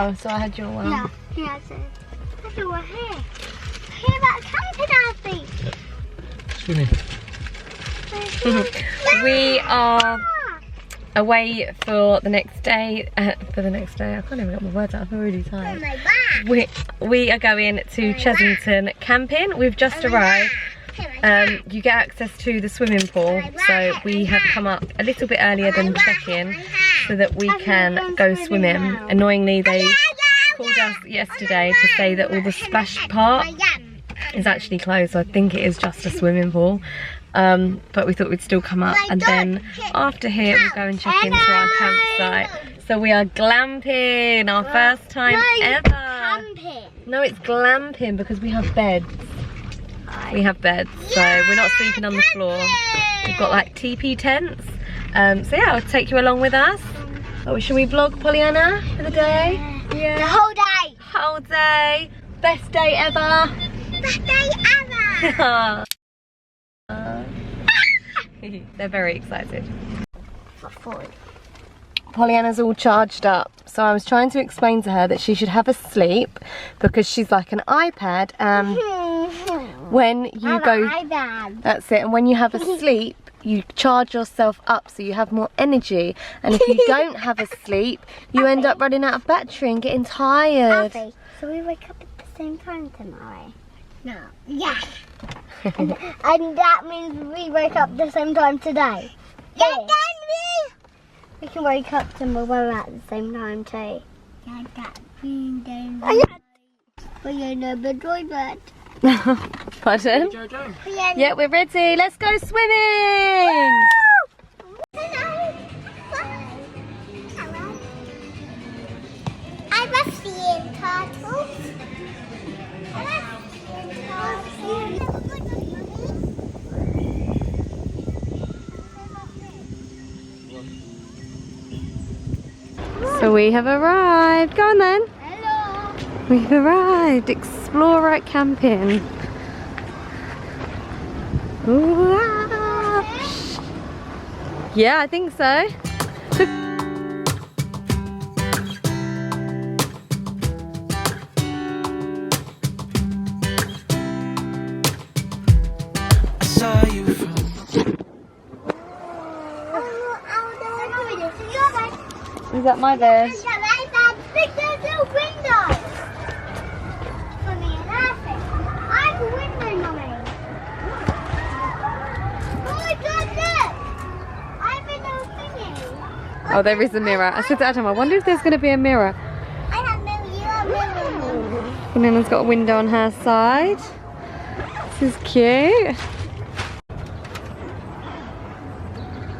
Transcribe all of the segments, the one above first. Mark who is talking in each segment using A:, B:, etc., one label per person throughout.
A: Oh, so I had your one.
B: No, he has it. I had your one here. Here about camping, Alfie.
A: Swimming. We are away for the next day. I can't even get my words out. I'm really tired. We are going to Chessington camping. We've just arrived. You get access to the swimming pool, so we have come up a little bit earlier than check-in so that we can go swimming. Annoyingly, they called us yesterday to say that all the splash part is actually closed, so I think it is just a swimming pool. But we thought we'd still come up, and then after here we'll go and check into our campsite. So we are glamping, our first time ever.
B: Camping.
A: No, it's glamping because we have beds. We have beds, so we're not sleeping on the floor. We've got like TP tents. So yeah, I'll take you along with us. Oh, should we vlog Pollyanna for the day? Yeah.
B: The whole day.
A: Whole day. Best day ever.
B: Best day ever.
A: They're very excited. Pollyanna's all charged up, so I was trying to explain to her that she should have a sleep because she's like an iPad. When you go, that's it. And when you have a sleep, you charge yourself up so you have more energy. And if you don't have a sleep, you end up running out of battery and getting tired.
B: Alfie, so we wake up at the same time tomorrow? No. Yes. and that means we wake up the same time today. Yeah. We can wake up tomorrow at the same time too. Yeah, that means we never joy bed.
A: Pardon? Yeah, we're ready. Let's go swimming.
B: I love seeing turtles.
A: So we have arrived. Go on then.
B: Hello.
A: We've arrived. Explorer camping. Ooh, ah. Yeah, I think so. Is that my bed?
B: Look, there's a window. Mommy, laughing. I have a window, Mommy. Oh my God, look. I have a little thingy.
A: Oh, there is a mirror. I said to Adam, I wonder if there's going to be a mirror.
B: I have mirror, you have mirror.
A: Nana's got a window on her side. This is cute.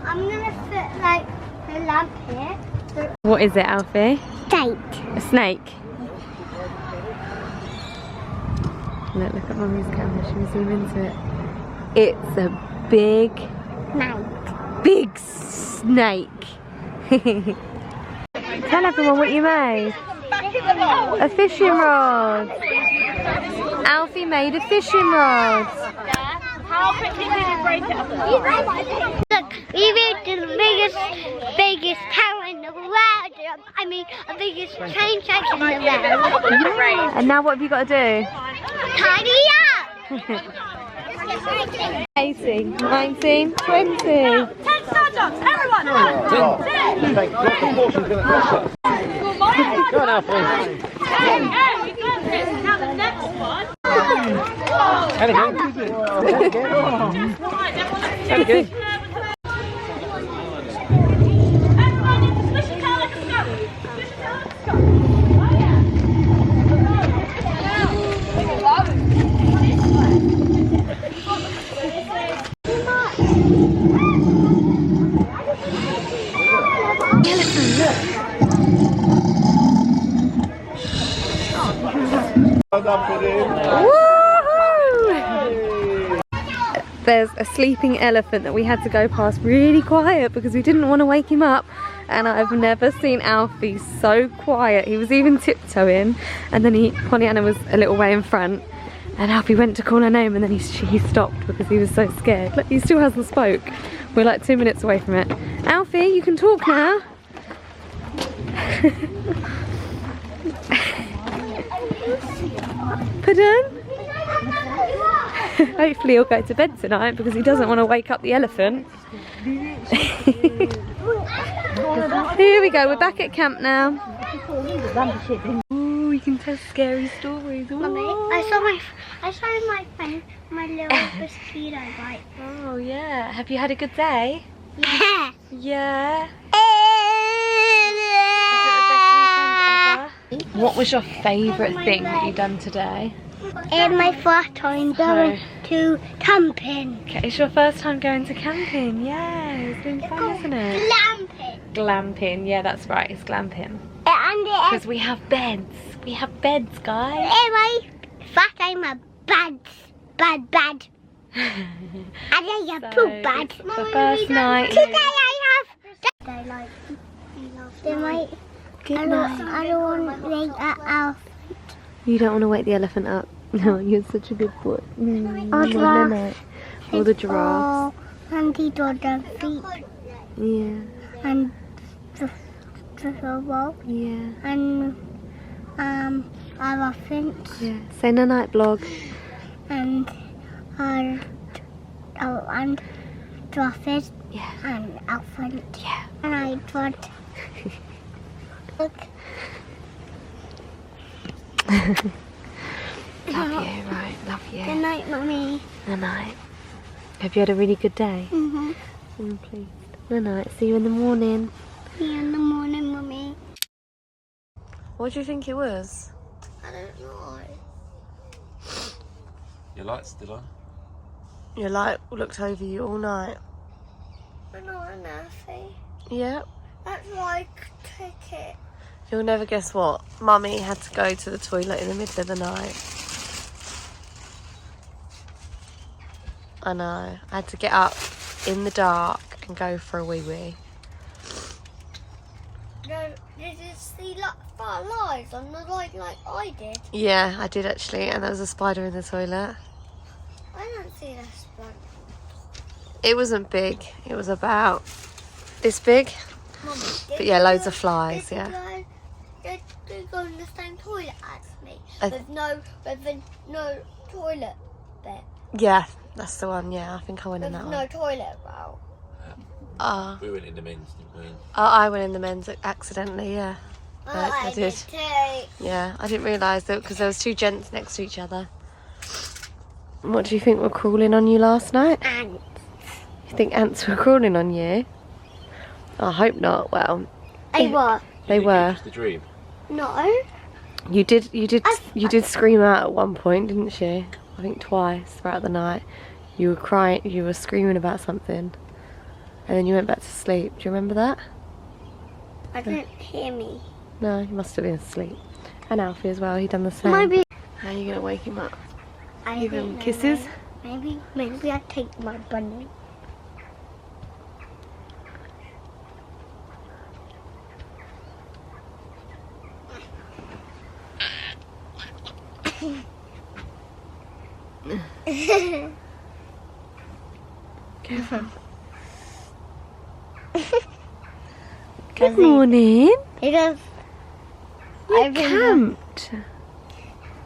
B: I'm going to put like a lamp here.
A: What is it, Alfie?
B: Snake.
A: A snake? Look at Mummy's camera, should we zoom into it? It's a big snake. Tell everyone what you made. A fishing rod. Alfie made a fishing rod.
C: How quickly did you break it up?
B: Look, we made the biggest tower in the world. I mean, the biggest train tracks in the world.
A: And now what have you got to do?
B: Tidy up!
A: 18, 19, 20.
C: 10 Stardogs, everyone! 10!
D: Go on, Alfie.
C: Now the next one.
D: And again. And again.
A: There's a sleeping elephant that we had to go past really quiet because we didn't want to wake him up, and I've never seen Alfie so quiet. He was even tiptoeing, and then Pollyanna was a little way in front, and Alfie went to call her name, and then he stopped because he was so scared. Look, he still hasn't spoke. We're like 2 minutes away from it. Alfie, you can talk now. Pardon? Hopefully he'll go to bed tonight because he doesn't want to wake up the elephant. Here we go, we're back at camp now. Oh, you can tell scary stories.
B: Mummy, I saw my friend, my little mosquito bite.
A: Oh yeah. Have you had a good day?
B: Yeah.
A: Yeah. What was your favourite thing that you've done today?
B: And my first time going to camping.
A: Okay, it's your first time going to camping. Yeah, it's been fun, isn't it?
B: Glamping.
A: Glamping, yeah, that's right, it's glamping.
B: And
A: Because we have beds. We have beds, guys.
B: my first time a bad. And I have too bad.
A: It's the first night.
B: Today I have. They might.
A: Good night.
B: I don't want to wake up.
A: You don't want to wake the elephant up. No, you're such a good boy. Or the giraffe.
B: And the dog feet.
A: Yeah.
B: And the robot.
A: Yeah.
B: And elephants.
A: Yeah. Say no night vlog.
B: And and giraffes.
A: Yeah.
B: And elephant.
A: Yeah.
B: And I thought. Look.
A: Love you, right? Love you.
B: Good night, Mummy.
A: Good night. Have you had a really good day?
B: Mm-hmm.
A: I'm pleased. Good night. See you in the morning.
B: See you in the morning, Mummy.
A: What do you think it was?
B: I don't know.
D: Your light's still on?
A: Your light looked over you all night.
B: I know I'm nasty.
A: Yeah.
B: That's why I took it.
A: You'll never guess what. Mummy had to go to the toilet in the middle of the night. I know. I had to get up in the dark and go for a wee-wee.
B: No, did you see firelights on the light like I did?
A: Yeah, I did actually. And there was a spider in the toilet.
B: I didn't see that spider.
A: It wasn't big. It was about this big.
B: Mummy,
A: But yeah, loads of flies, yeah.
B: Did you go in the same toilet as me?
A: I-
B: With no toilet bit.
A: Yeah, that's the one. Yeah, I think I went in
B: With
A: that
B: no
A: one.
B: toilet roll.
D: We went in the men's, didn't we?
A: I went in the men's accidentally, yeah. I did.
B: Too.
A: Yeah, I didn't realise that because there was two gents next to each other. What do you think were crawling on you last night?
B: And
A: You think ants were crawling on you? I hope not. Well,
B: I what?
A: they were.
D: Just a dream.
B: No.
A: You did scream out at one point, didn't you? I think twice throughout the night. You were crying. You were screaming about something, and then you went back to sleep. Do you remember that?
B: I didn't hear me.
A: No, you must have been asleep. And Alfie as well. He done the same.
B: Maybe.
A: How are you gonna wake him up?
B: I
A: Give him
B: don't know.
A: kisses.
B: Maybe I take my bunny.
A: Good morning.
B: It is.
A: You camped.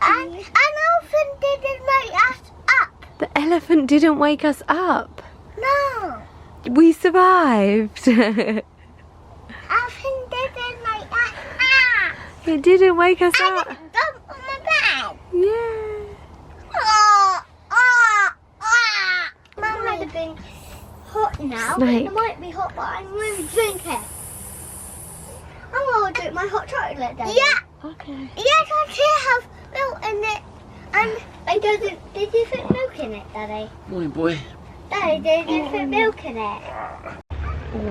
B: An elephant didn't wake us up.
A: The elephant didn't wake us up.
B: No.
A: We survived. It
B: Elephant didn't wake us up.
A: didn't wake us
B: I
A: up.
B: didn't jump on my bed.
A: Yeah.
B: Mum might have been hot now.
A: Snake.
B: It might be hot, but I'm going to drink it. I'm going to drink my hot chocolate, Daddy. Yeah.
A: Okay.
B: Yes, I can have milk in it. And did you put milk in it, Daddy?
D: Morning, boy.
B: Daddy, did you put milk in it?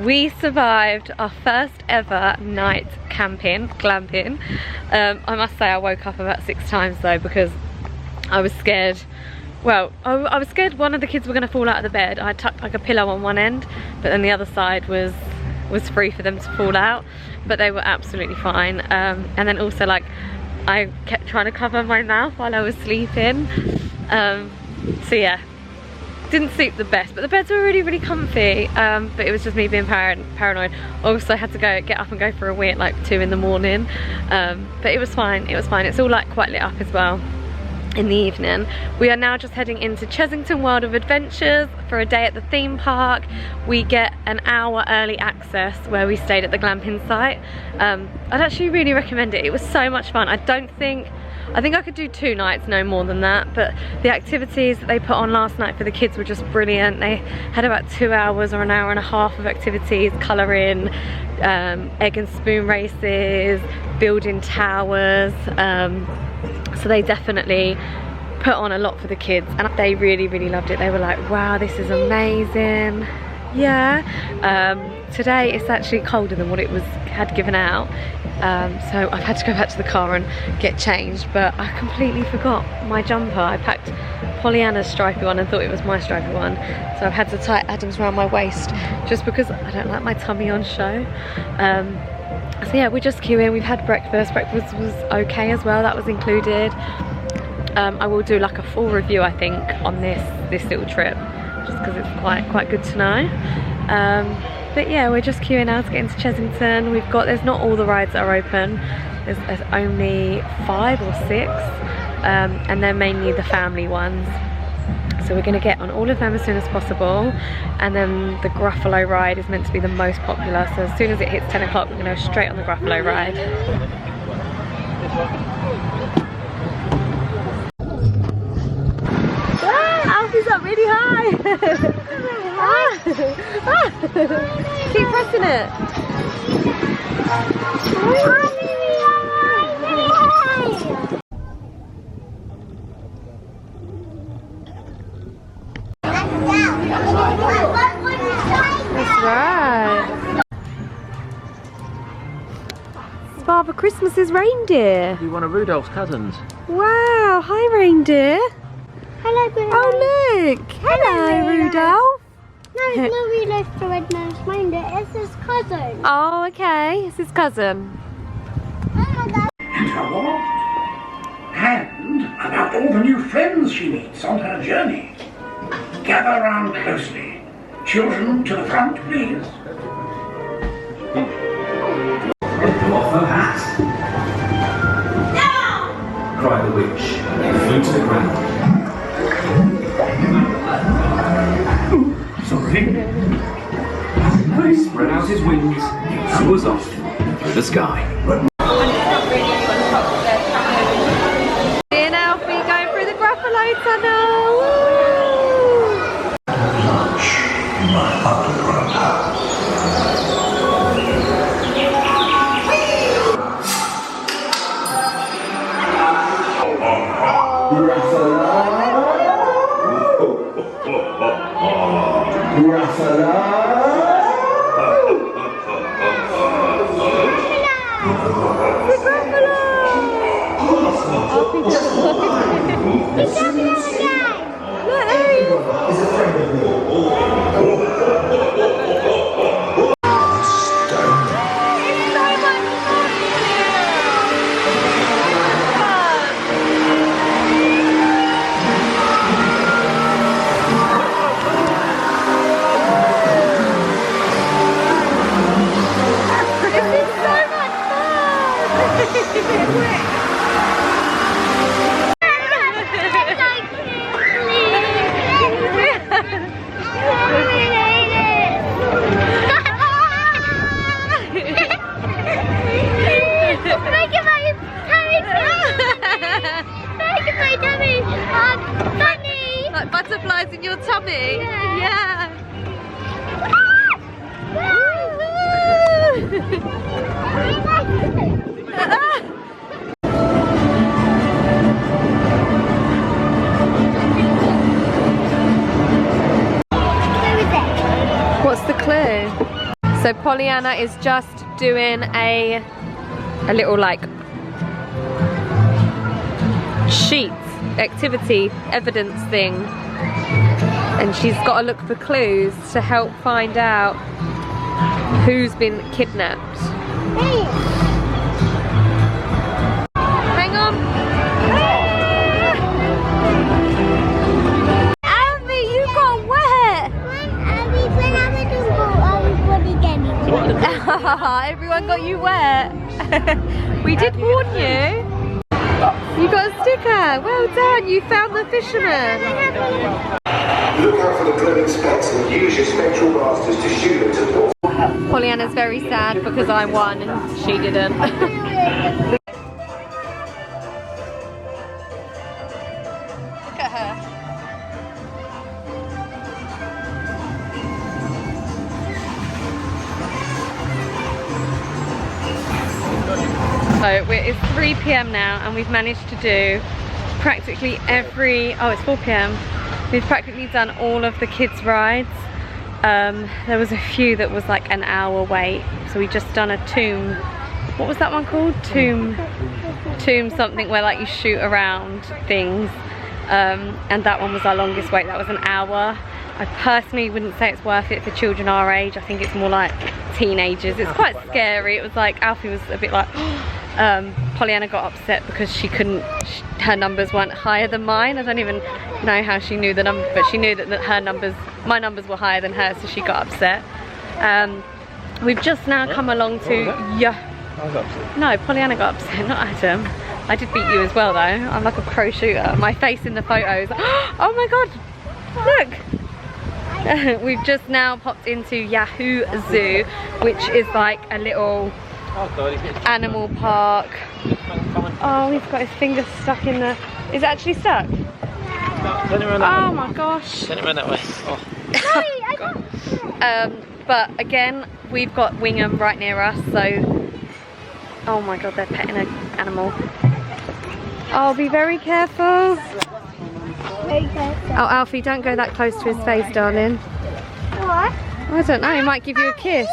A: We survived our first ever night camping, glamping. I must say I woke up about 6 times though because I was scared. Well, I was scared one of the kids were going to fall out of the bed. I tucked like a pillow on one end, but then the other side was free for them to fall out. But they were absolutely fine. And then also like I kept trying to cover my mouth while I was sleeping. So yeah, didn't sleep the best, but the beds were really, really comfy. But it was just me being paranoid. Also, I had to get up and go for a wee at like 2 in the morning. But it was fine. It was fine. It's all like quite lit up as well in the evening. We are now just heading into Chessington World of Adventures for a day at the theme park. We get an hour early access where we stayed at the glamping site. I'd actually really recommend it. It was so much fun. I think I could do 2 nights, no more than that, but the activities that they put on last night for the kids were just brilliant. They had about 2 hours or an hour and a half of activities, colouring, egg and spoon races, building towers. So they definitely put on a lot for the kids, and they really, really loved it. They were like, wow, this is amazing. Yeah. Today it's actually colder than what it had given out. So I've had to go back to the car and get changed, but I completely forgot my jumper. I packed Pollyanna's stripy one and thought it was my stripy one. So I've had to tie Adam's around my waist just because I don't like my tummy on show. So yeah, we're just queuing. We've had breakfast. Breakfast was okay as well. That was included. I will do like a full review, I think, on this little trip, just because it's quite good to know. But yeah, we're just queuing now to get into Chessington. There's not all the rides that are open. There's only 5 or 6, and they're mainly the family ones. So we're going to get on all of them as soon as possible, and then the Gruffalo ride is meant to be the most popular, so as soon as it hits 10 o'clock we're going to go straight on the Gruffalo ride. Alfie's up really high! Keep pressing it! That's right. It's Father Christmas's reindeer.
D: You're one of Rudolph's cousins.
A: Wow, hi reindeer.
B: Hello, Rudolph.
A: Oh look, hello Rudolph.
B: No, it's not Rudolph the red-nosed reindeer, it's his cousin.
A: Oh, okay, it's his cousin.
E: And her what? And about all the new friends she meets on her journey. Gather round closely. Children to the front, please.
F: Pull off her hat. No! Cried the witch, and flew to the ground.
E: Sorry.
F: He spread out his wings and was off through the sky.
A: Me and Alfie going through the Gruffalo tunnel. Woo! Like butterflies in your tummy? Yeah. What's the clue? So Pollyanna is just doing a little like sheet activity evidence thing, and she's got to look for clues to help find out who's been kidnapped. Hang on. Alfie, you got everyone got you wet. We did warn you. You got a sticker. Well done. You found the fisherman.
G: Look out for the glowing specks and use your spectral blasters to shoot them to the
A: Pollyanna's very sad because I won and she didn't. Look at her. So it's 3 PM now and we've managed to do practically every, oh it's 4 PM. We've practically done all of the kids' rides. There was a few that was like an hour wait. So we just done a tomb, what was that one called? Tomb something where like you shoot around things. And that one was our longest wait, that was an hour. I personally wouldn't say it's worth it for children our age. I think it's more like teenagers. It's quite scary. It was like, Alfie was a bit like, Pollyanna got upset because she couldn't, her numbers weren't higher than mine. I don't even know how she knew the number, but she knew that her numbers, my numbers were higher than hers, so she got upset. We've just now come along to, no, Pollyanna got upset, not Adam. I did beat you as well though. I'm like a pro shooter. My face in the photos. Oh my god, look. We've just now popped into Yahoo Zoo, which is like a little animal park. Oh, he's got his finger stuck in the... Is it actually stuck? Oh my gosh.
D: Turn it around that way. Oh.
A: But again, we've got Wingham right near us, so... Oh my god, they're petting an animal. Oh, be very careful. Oh, Alfie, don't go that close to his face, darling.
B: What?
A: I don't know, he might give you a kiss.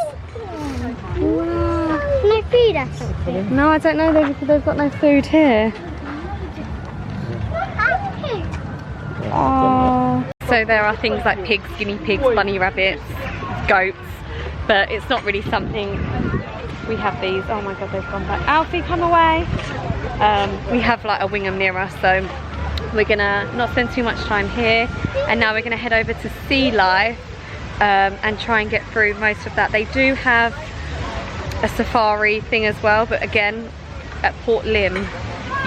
B: Can I feed us something?
A: No, I don't know, they've got no food here. Oh. So there are things like pigs, guinea pigs, bunny rabbits, goats, but it's not really something. We have these. Oh my god, they've gone back. Alfie, come away. We have like a Wingham near us, so we're gonna not spend too much time here, and now we're gonna head over to Sea Life and try and get through most of that. They do have a safari thing as well, but again at Port Lim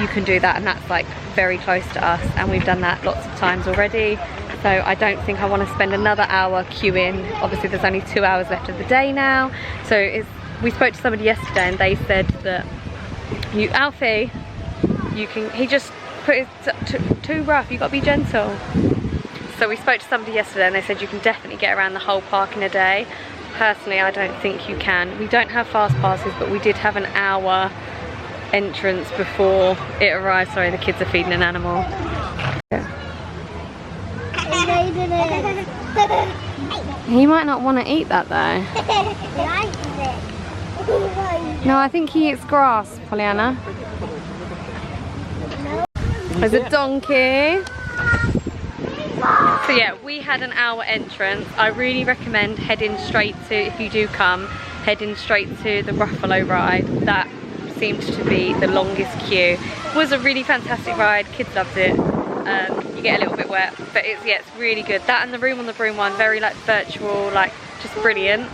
A: you can do that, and that's like very close to us, and we've done that lots of times already, so I don't think I want to spend another hour queuing. Obviously there's only 2 hours left of the day now, so we spoke to somebody yesterday and they said that Alfie, you can, he just put it too rough, you got to be gentle. So we spoke to somebody yesterday and they said you can definitely get around the whole park in a day. Personally, I don't think you can. We don't have fast passes, but we did have an hour entrance before it arrived. Sorry, the kids are feeding an animal. Yeah. He might not want to eat that though. No, I think he eats grass, Pollyanna. There's a donkey. So yeah, we had an hour entrance. I really recommend heading straight to, if you do come, heading straight to the Ruffalo ride. That seemed to be the longest queue. It was a really fantastic ride, kids loved it. You get a little bit wet, but it's really good. That and the Room on the Broom one, very like virtual, like just brilliant.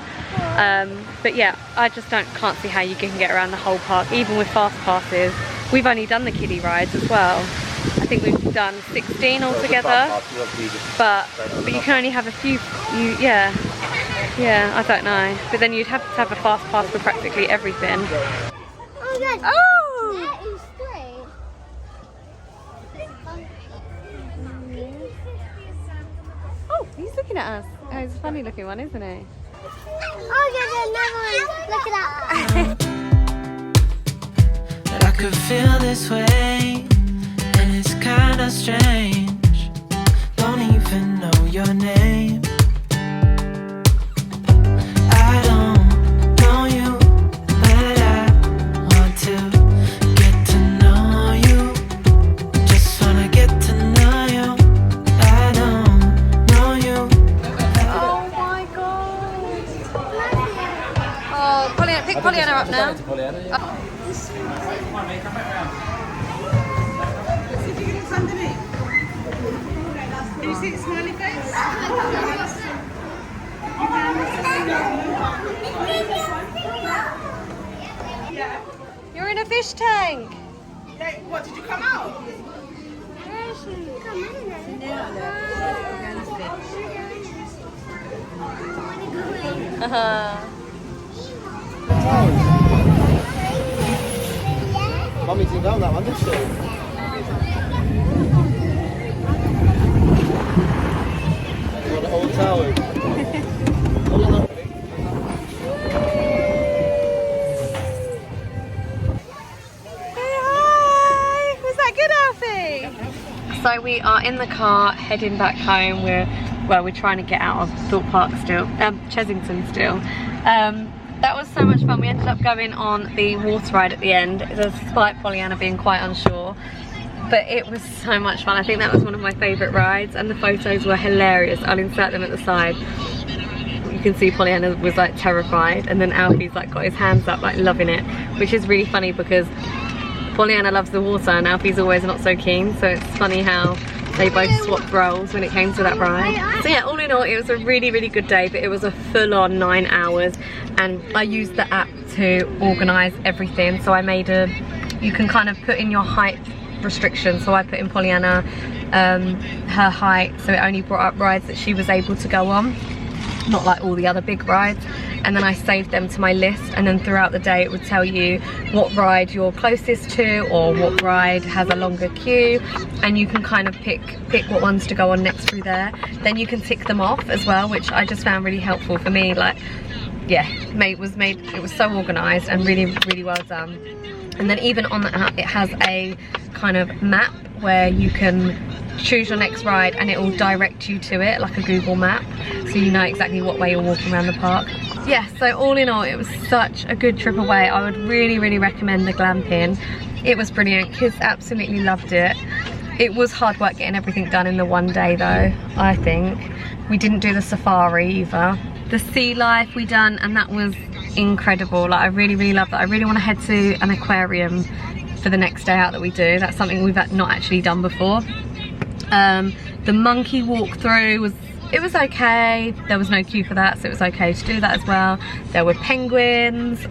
A: But yeah, I just can't see how you can get around the whole park, even with fast passes. We've only done the kiddie rides as well. I think we've done 16 altogether, but you can only have a few. Yeah, I don't know. But then you'd have to have a fast pass for practically everything.
B: Oh god!
A: Oh!
B: That is great.
A: Oh, he's looking at us. Oh, he's a funny looking one, isn't he?
B: Oh yeah, there's another one. Look at that.
H: I could feel this way, and it's kind of strange. Don't even know your name. I don't know you, but I want to get to know you. Just wanna get to know you. I don't know you.
A: Oh my god! Oh, Pollyanna, pick Pollyanna up now.
C: Can you see the smiley face?
A: fish tank.
C: What, did you come out?
I: Mummy didn't go on that one, did she? You want the whole tower?
A: Hi! Was that good, Alfie? So we are in the car heading back home. We're trying to get out of Thorpe Park still, Chessington still. That was so much fun. We ended up going on the water ride at the end, despite Pollyanna being quite unsure. But it was so much fun. I think that was one of my favourite rides, and the photos were hilarious. I'll insert them at the side. You can see Pollyanna was like terrified, and then Alfie's like got his hands up like loving it, which is really funny because Pollyanna loves the water and Alfie's always not so keen, so it's funny how they both swapped roles when it came to that ride. So yeah, all in all, it was a really, really good day, but it was a full-on 9 hours, and I used the app to organise everything. So I made you can kind of put in your height restrictions. So I put in Pollyanna, her height, so it only brought up rides that she was able to go on, not like all the other big rides. And then I saved them to my list, and then throughout the day it would tell you what ride you're closest to or what ride has a longer queue, and you can kind of pick what ones to go on next through there. Then you can tick them off as well, which I just found really helpful for me. Like, yeah, it was so organised and really, really well done. And then even on the app it has a kind of map where you can choose your next ride and it will direct you to it, like a Google map, so you know exactly what way you're walking around the park. Yeah, so all in all, it was such a good trip away. I would really, really recommend the glamping. It was brilliant. Kids absolutely loved it. It was hard work getting everything done in the one day though, I think. We didn't do the safari either. The sea life we done, and that was incredible. Like, I really, really loved that. I really want to head to an aquarium for the next day out that we do. That's something we've not actually done before. The monkey walkthrough was okay. There was no queue for that, so it was okay to do that as well. There were penguins.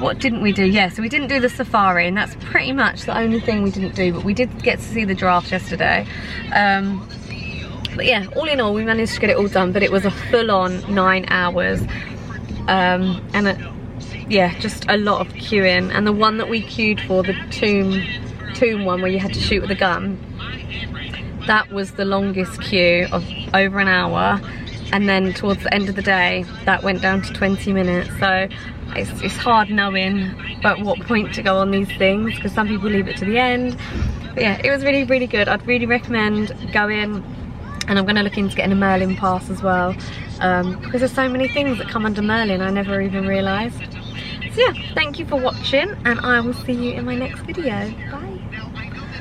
A: What didn't we do? Yeah, so we didn't do the safari, and that's pretty much the only thing we didn't do, but we did get to see the giraffes yesterday. But yeah, all in all, we managed to get it all done, but it was a full-on 9 hours. Yeah, just a lot of queuing. And the one that we queued for, the tomb one where you had to shoot with a gun, that was the longest queue of over an hour. And then towards the end of the day, that went down to 20 minutes. So it's hard knowing at what point to go on these things, because some people leave it to the end. But yeah, it was really, really good. I'd really recommend going. And I'm going to look into getting a Merlin pass as well, because there's so many things that come under Merlin I never even realised. So yeah, thank you for watching, and I will see you in my next video. Bye.